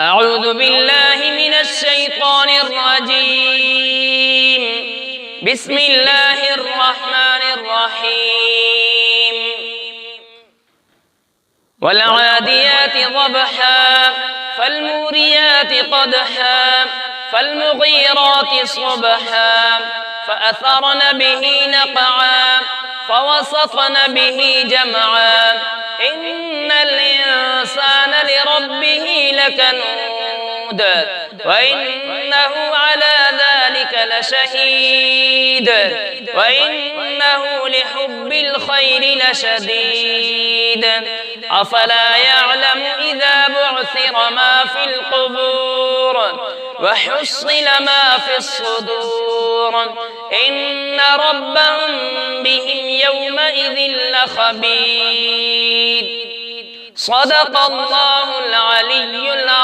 أعوذ بالله من الشيطان الرجيم. بسم الله الرحمن الرحيم. والعاديات ضبحا فالموريات قدحا فالمغيرات صبحا فأثرن به نقعا فوسطن به جمعا إن الإنسان لربه لكنود وإنه على ذلك لشهيد وإنه لحب الخير لشديد أفلا يعلم إذا بعثر ما في القبور وحصل ما في الصدور إن ربهم بهم يومئذ لخبير. صدق الله العلي العظيم.